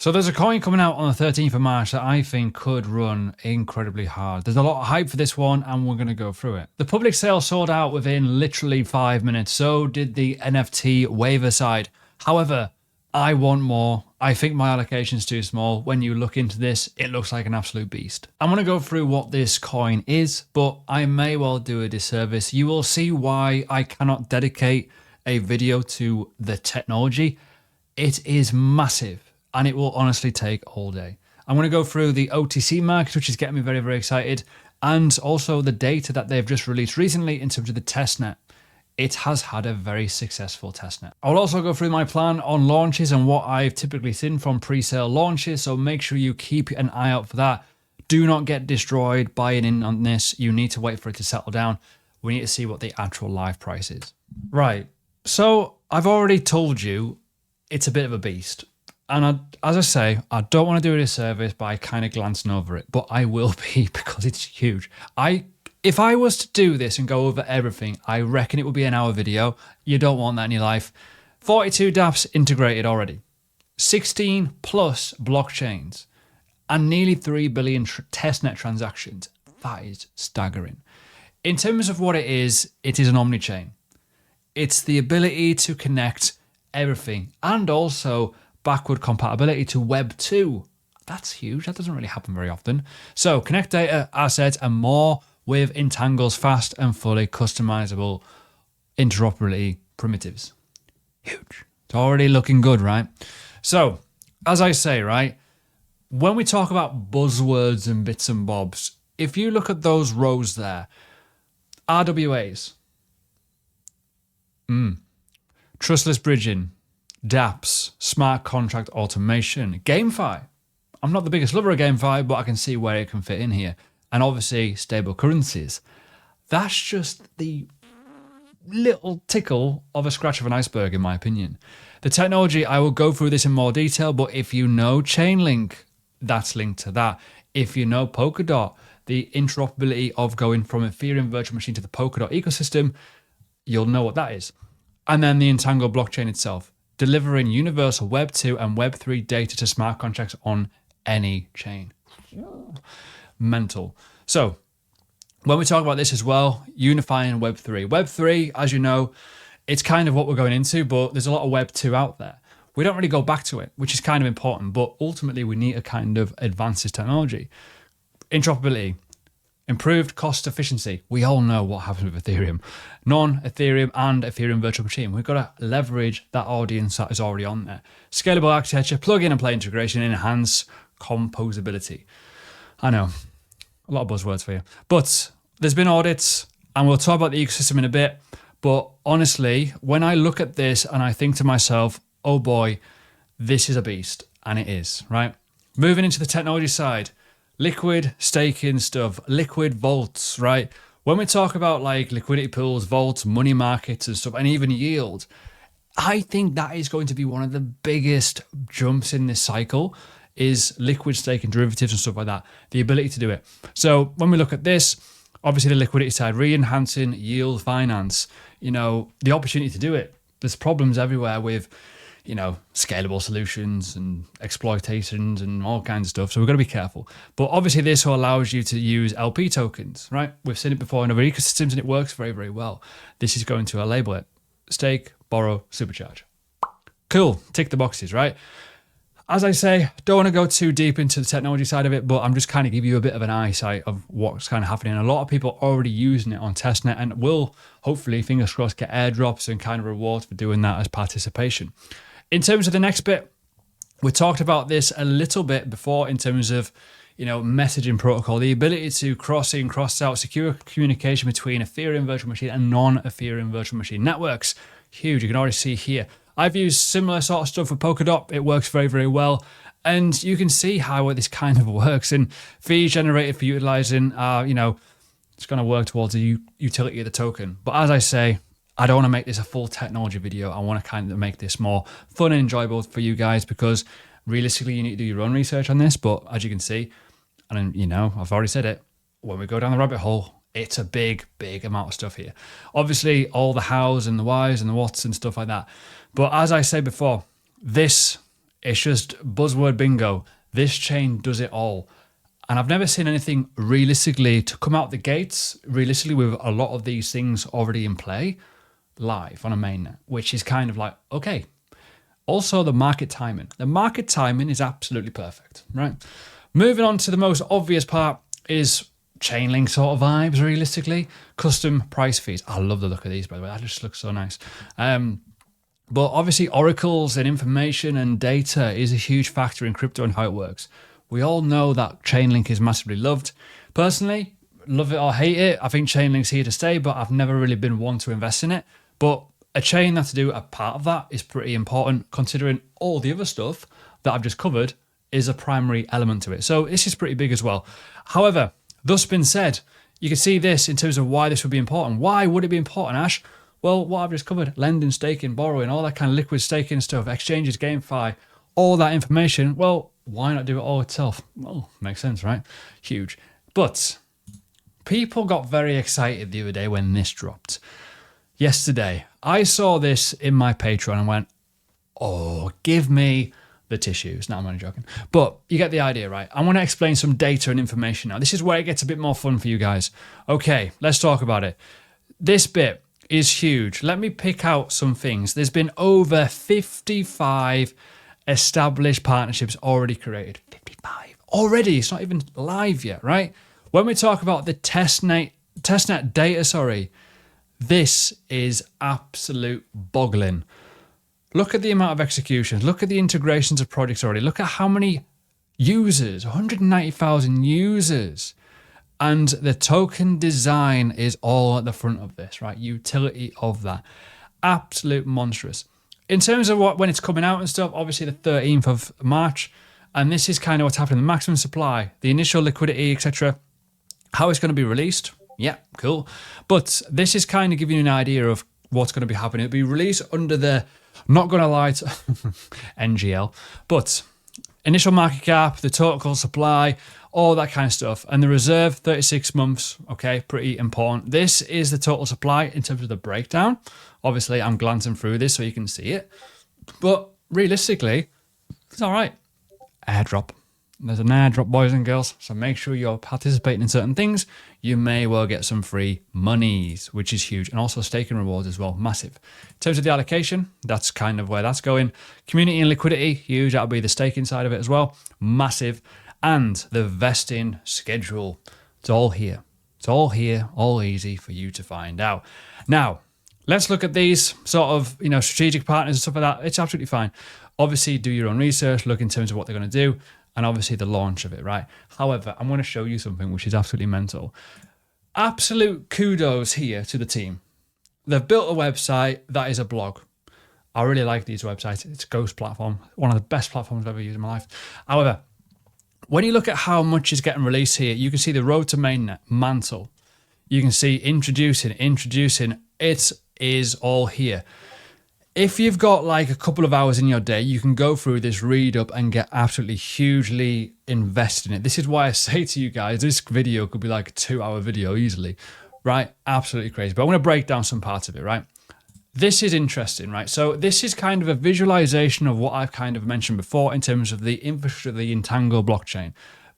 So there's a coin coming out on the 13th of March that I think could run incredibly hard. There's a lot of hype for this one and we're going to go through it. The public sale sold out within literally 5 minutes. So did the NFT waiver side. However, I want more. I think my allocation is too small. When you look into this, it looks like an absolute beast. I'm going to go through what this coin is, but I may well do a disservice. You will see why I cannot dedicate a video to the technology. It is massive. And it will honestly take all day. I'm going to go through the OTC market, which is getting me very, very excited, and also the data that they've just released recently in terms of the testnet. It has had a very successful testnet. I'll also go through my plan on launches and what I've typically seen from pre-sale launches, so make sure you keep an eye out for that. Do not get destroyed buying in on this. You need to wait for it to settle down. We need to see what the actual live price is. Right, so I've already told you it's a bit of a beast. And as I say, I don't want to do a disservice by kind of glancing over it, but I will be because it's huge. If I was to do this and go over everything, I reckon it would be an hour video. You don't want that in your life. 42 dApps integrated already, 16 plus blockchains, and nearly 3 billion testnet transactions. That is staggering. In terms of what it is an omni-chain. It's the ability to connect everything and also backward compatibility to Web 2. That's huge. That doesn't really happen very often. So connect data, assets, and more with Entangle's fast and fully customizable interoperability primitives. Huge. It's already looking good, right? So, as I say, right, when we talk about buzzwords and bits and bobs, if you look at those rows there, RWAs, trustless bridging, dApps, smart contract automation, GameFi. I'm not the biggest lover of GameFi, but I can see where it can fit in here. And obviously stable currencies. That's just the little tickle of a scratch of an iceberg, in my opinion. The technology, I will go through this in more detail, but if you know Chainlink, that's linked to that. If you know Polkadot, the interoperability of going from Ethereum virtual machine to the Polkadot ecosystem, you'll know what that is. And then the Entangle blockchain itself, delivering universal Web 2 and Web 3 data to smart contracts on any chain. Mental. So when we talk about this as well, unifying Web 3. Web 3, as you know, it's kind of what we're going into, but there's a lot of Web 2 out there. We don't really go back to it, which is kind of important, but ultimately we need to kind of advance this technology. Interoperability. Improved cost efficiency. We all know what happens with Ethereum. Non-Ethereum and Ethereum virtual machine. We've got to leverage that audience that is already on there. Scalable architecture, plug-in and play integration, enhance composability. I know, a lot of buzzwords for you. But there's been audits, and we'll talk about the ecosystem in a bit. But honestly, when I look at this and I think to myself, oh boy, this is a beast. And it is, right? Moving into the technology side. Liquid staking stuff, liquid vaults, right? When we talk about like liquidity pools, vaults, money markets and stuff, and even yield, I think that is going to be one of the biggest jumps in this cycle is liquid staking derivatives and stuff like that, the ability to do it. So when we look at this, obviously the liquidity side, re-enhancing yield finance, you know, the opportunity to do it. There's problems everywhere with, you know, scalable solutions and exploitations and all kinds of stuff. So we've got to be careful. But obviously this allows you to use LP tokens, right? We've seen it before in other ecosystems and it works very, very well. This is going to label it stake, borrow, supercharge. Cool. Tick the boxes, right? As I say, don't want to go too deep into the technology side of it, but I'm just kind of give you a bit of an eyesight of what's kind of happening. A lot of people are already using it on testnet and will hopefully, fingers crossed, get airdrops and kind of rewards for doing that as participation. In terms of the next bit, we talked about this a little bit before in terms of, you know, messaging protocol, the ability to cross in, cross out, secure communication between Ethereum virtual machine and non-Ethereum virtual machine networks. Huge. You can already see here. I've used similar sort of stuff with Polkadot. It works very, very well. And you can see how this kind of works. And fees generated for utilizing are, you know, it's going to work towards the utility of the token. But as I say, I don't want to make this a full technology video. I want to kind of make this more fun and enjoyable for you guys because realistically you need to do your own research on this. But as you can see, and you know, I've already said it, when we go down the rabbit hole, it's a big, big amount of stuff here. Obviously, all the hows and the whys and the whats and stuff like that. But as I said before, this It's just buzzword bingo. This chain does it all. And I've never seen anything realistically to come out the gates, realistically with a lot of these things already in play, live on a mainnet, which is kind of like, okay. Also, the market timing. The market timing is absolutely perfect, right? Moving on to the most obvious part is Chainlink sort of vibes, realistically. Custom price fees. I love the look of these, by the way. That just looks so nice. But obviously, oracles and information and data is a huge factor in crypto and how it works. We all know that Chainlink is massively loved. Personally, love it or hate it, I think Chainlink's here to stay, but I've never really been one to invest in it. But a chain that to do a part of that is pretty important, considering all the other stuff that I've just covered is a primary element to it. So this is pretty big as well. However, thus been said, you can see this in terms of why this would be important. Why would it be important, Ash? Well, what I've just covered, lending, staking, borrowing, all that kind of liquid staking stuff, exchanges, GameFi, all that information, well, why not do it all itself? Well, makes sense, right? Huge. But people got very excited the other day when this dropped. Yesterday, I saw this in my Patreon and went, oh, give me the tissues. No, I'm only joking. But you get the idea, right? I want to explain some data and information now. This is where it gets a bit more fun for you guys. Okay, let's talk about it. This bit is huge. Let me pick out some things. There's been over 55 established partnerships already created. 55 already. It's not even live yet, right? When we talk about the testnet data, this is absolute boggling. Look at the amount of executions. Look at the integrations of projects already. Look at how many users, 190,000 users. And the token design is all at the front of this, right? Utility of that. Absolute monstrous. In terms of when it's coming out and stuff, obviously the 13th of March. And this is kind of what's happening. The maximum supply, the initial liquidity, etc. How it's going to be released. Yeah, cool. But this is kind of giving you an idea of what's going to be happening. It'll be released under the, not going to lie to NGL, but initial market cap, the total supply, all that kind of stuff. And the reserve, 36 months. Okay, pretty important. This is the total supply in terms of the breakdown. Obviously, I'm glancing through this so you can see it. But realistically, it's all right. Airdrop. There's an airdrop, boys and girls. So make sure you're participating in certain things. You may well get some free monies, which is huge. And also staking rewards as well, massive. In terms of the allocation, that's kind of where that's going. Community and liquidity, huge. That'll be the staking side of it as well, massive. And the vesting schedule, it's all here. It's all here, all easy for you to find out. Now, let's look at these sort of, strategic partners and stuff like that. It's absolutely fine. Obviously, do your own research, look in terms of what they're going to do, and obviously the launch of it, right? However, I'm going to show you something which is absolutely mental. Absolute kudos here to the team. They've built a website that is a blog. I really like these websites. It's a Ghost platform, one of the best platforms I've ever used in my life. However, when you look at how much is getting released here, you can see the road to mainnet, mantle. You can see introducing. It is all here. If you've got like a couple of hours in your day, you can go through this, read up, and get absolutely hugely invested in it. This is why I say to you guys, this video could be like a 2-hour video easily, right? Absolutely crazy. But I'm going to break down some parts of it, right? This is interesting, right? So this is kind of a visualization of what I've kind of mentioned before in terms of the infrastructure of the Entangle blockchain.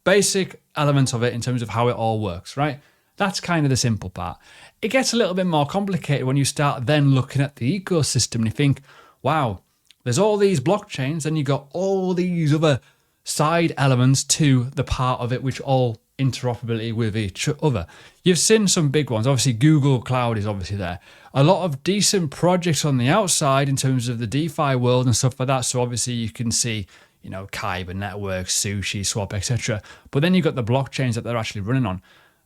Basic elements of it in terms of how it all works, right? That's kind of the simple part. It gets a little bit more complicated when you start then looking at the ecosystem and you think, wow, there's all these blockchains and you got all these other side elements to the part of it which all interoperability with each other. You've seen some big ones. Obviously, Google Cloud is obviously there. A lot of decent projects on the outside in terms of the DeFi world and stuff like that. So obviously you can see, Kyber networks, Sushi, Swap, etc. But then you've got the blockchains that they're actually running on.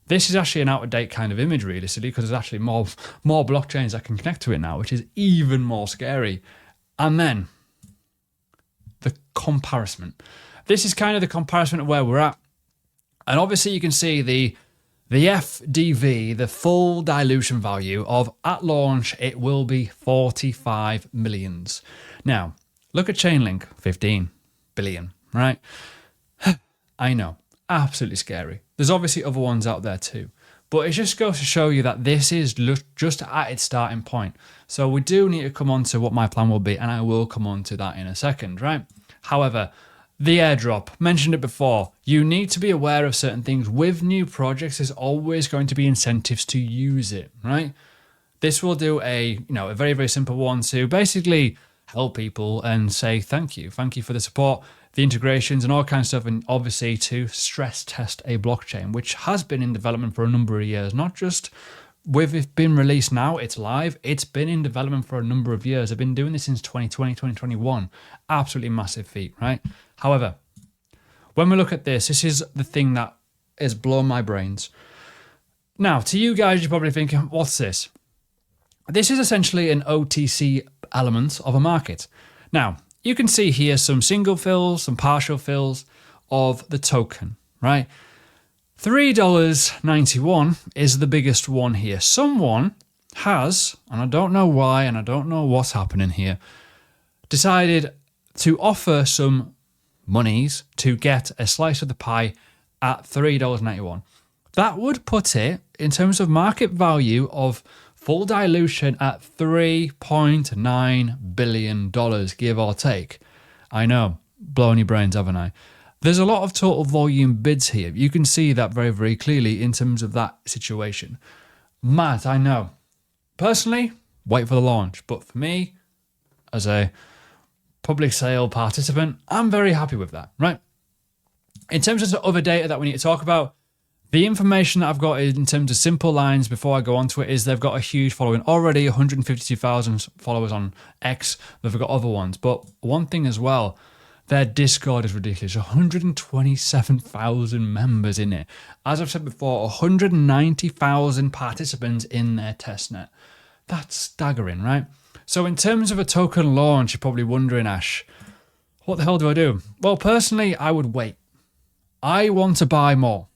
This is actually an out-of-date kind of image, realistically, because there's actually more blockchains that can connect to it now, which is even more scary. And then the comparison. This is kind of the comparison of where we're at. And obviously you can see the FDV, the full dilution value of, at launch, it will be 45 millions. Now, look at Chainlink, 15 billion, right? I know, absolutely scary. There's obviously other ones out there too. But it just goes to show you that this is just at its starting point. So we do need to come on to what my plan will be, and I will come on to that in a second, right? However, the airdrop, mentioned it before, you need to be aware of certain things. With new projects, there's always going to be incentives to use it, right? This will do a very, very simple one to basically help people and say thank you for the support, the integrations and all kinds of stuff, and obviously to stress test a blockchain, which has been in development for a number of years, not just with it being released now, it's live. It's been in development for a number of years. I've been doing this since 2020, 2021. Absolutely massive feat, right? However, when we look at this is the thing that is blowing my brains. Now, to you guys, you're probably thinking, what's this? This is essentially an OTC element of a market. Now, you can see here some single fills, some partial fills of the token, right? $3.91 is the biggest one here. Someone has, and I don't know why, and I don't know what's happening here, decided to offer some monies to get a slice of the pie at $3.91. That would put it, in terms of market value of full dilution, at $3.9 billion, give or take. I know, blowing your brains, haven't I? There's a lot of total volume bids here. You can see that very, very clearly in terms of that situation. Mad, I know. Personally, wait for the launch. But for me, as a public sale participant, I'm very happy with that, right? In terms of the other data that we need to talk about, the information that I've got in terms of simple lines before I go on to it is they've got a huge following. Already 152,000 followers on X. They've got other ones. But one thing as well, their Discord is ridiculous. 127,000 members in it. As I've said before, 190,000 participants in their testnet. That's staggering, right? So in terms of a token launch, you're probably wondering, Ash, what the hell do I do? Well, personally, I would wait. I want to buy more.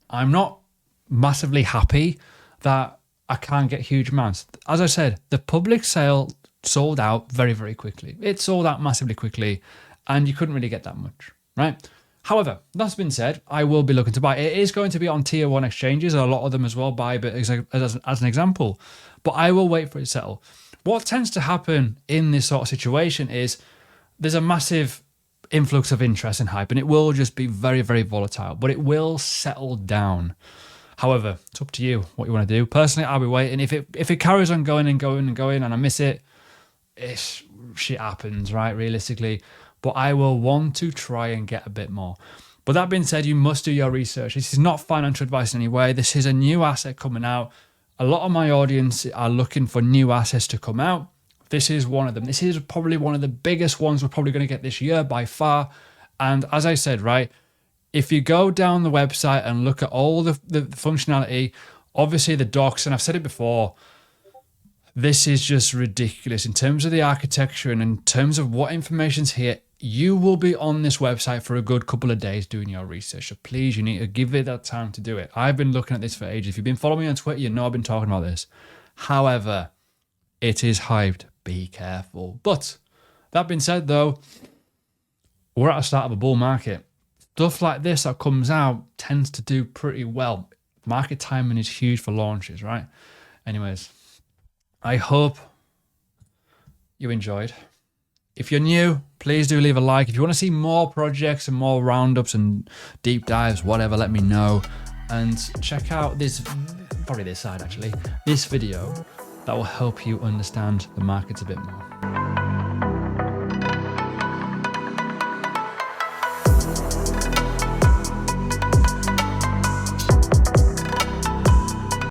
I'm not massively happy that I can't get huge amounts. As I said, the public sale sold out very, very quickly. It sold out massively quickly, and you couldn't really get that much, right? However, that's been said, I will be looking to buy. It is going to be on tier 1 exchanges, a lot of them as well, Bybit as an example. But I will wait for it to settle. What tends to happen in this sort of situation is there's a massive influx of interest and hype, and it will just be very, very volatile, but it will settle down. However, it's up to you what you want to do. Personally, I'll be waiting. If it carries on going and going and going and I miss it, shit happens, right, realistically. But I will want to try and get a bit more. But that being said, you must do your research. This is not financial advice in any way. This is a new asset coming out. A lot of my audience are looking for new assets to come out. This is one of them. This is probably one of the biggest ones we're probably going to get this year by far. And as I said, right, if you go down the website and look at all the functionality, obviously the docs, and I've said it before, this is just ridiculous in terms of the architecture and in terms of what information's here. You will be on this website for a good couple of days doing your research. So please, you need to give it that time to do it. I've been looking at this for ages. If you've been following me on Twitter, you know I've been talking about this. However, it is hyped. Be careful. But that being said, though, we're at the start of a bull market. Stuff like this that comes out tends to do pretty well. Market timing is huge for launches, right? Anyways, I hope you enjoyed. If you're new, please do leave a like. If you want to see more projects and more roundups and deep dives, whatever, let me know. And check out this, probably this side actually, this video that will help you understand the markets a bit more.